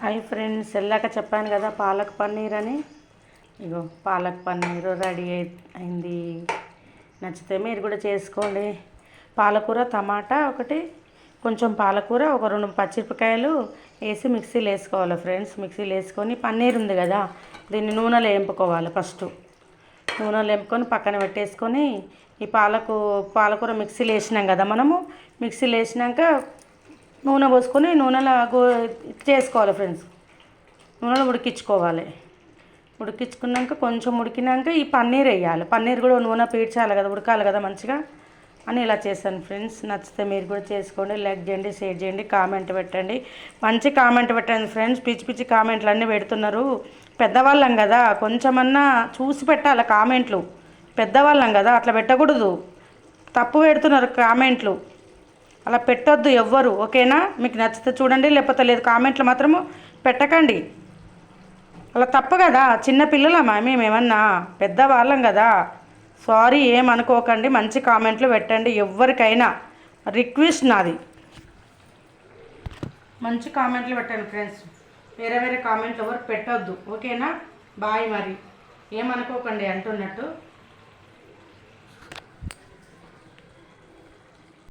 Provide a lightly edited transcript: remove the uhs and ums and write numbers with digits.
Hi friends, వెళ్ళాక చెప్పాను కదా పాలక్ పన్నీర్ అని. ఇగో పాలక్ పన్నీర్ రెడీ అయింది. నచ్చితే మీరు కూడా చేసుకోండి. పాలకూర, టమాటా ఒకటి, కొంచెం పాలకూర, ఒక 2 పచ్చిమిరపకాయలు వేసి మిక్సీలో వేసుకోవాలి ఫ్రెండ్స్. మిక్సీలో వేసుకొని పన్నీర్ ఉంది కదా, దీన్ని నూనెలో వేపుకోవాలి. ఫస్ట్ నూనెలో వేపుకొని పక్కన పెట్టేసుకొని, ఈ పాలకూర మిక్సీలో వేసినాం కదా మనము. మిక్సీలో వేసినాక నూనె పోసుకొని నూనెలో చేసుకోవాలి ఫ్రెండ్స్. నూనెలో ఉడికించుకోవాలి. ఉడికించుకున్నాక కొంచెం ఉడికినాక ఈ పన్నీర్ వేయాలి. పన్నీర్ కూడా నూనె పీడ్చాలి కదా, ఉడకాలి కదా మంచిగా అని ఇలా చేశాను ఫ్రెండ్స్. నచ్చితే మీరు కూడా చేసుకోండి. లైక్ చేయండి, షేర్ చేయండి, కామెంట్ పెట్టండి. మంచి కామెంట్ పెట్టండి ఫ్రెండ్స్. పిచ్చి పిచ్చి కామెంట్లు అన్నీ పెడుతున్నారు. పెద్దవాళ్ళం కదా, కొంచెమన్నా చూసి పెట్టాలి కామెంట్లు. పెద్దవాళ్ళం కదా, అట్లా పెట్టకూడదు. తప్పు పెడుతున్నారు కామెంట్లు. అలా పెట్టొద్దు ఎవ్వరు, ఓకేనా? మీకు నచ్చితే చూడండి, లేకపోతే లేదు. కామెంట్లు మాత్రము పెట్టకండి. అలా తప్పు కదా. చిన్న పిల్లలమా మేమేమన్నా? పెద్దవాళ్ళం కదా. సారీ, ఏమనుకోకండి. మంచి కామెంట్లు పెట్టండి. ఎవరికైనా రిక్వెస్ట్ నాది. మంచి కామెంట్లు పెట్టండి ఫ్రెండ్స్. వేరే వేరే కామెంట్లు ఎవరు పెట్టొద్దు, ఓకేనా? బాయ్. మరి ఏమనుకోకండి అంటున్నట్టు.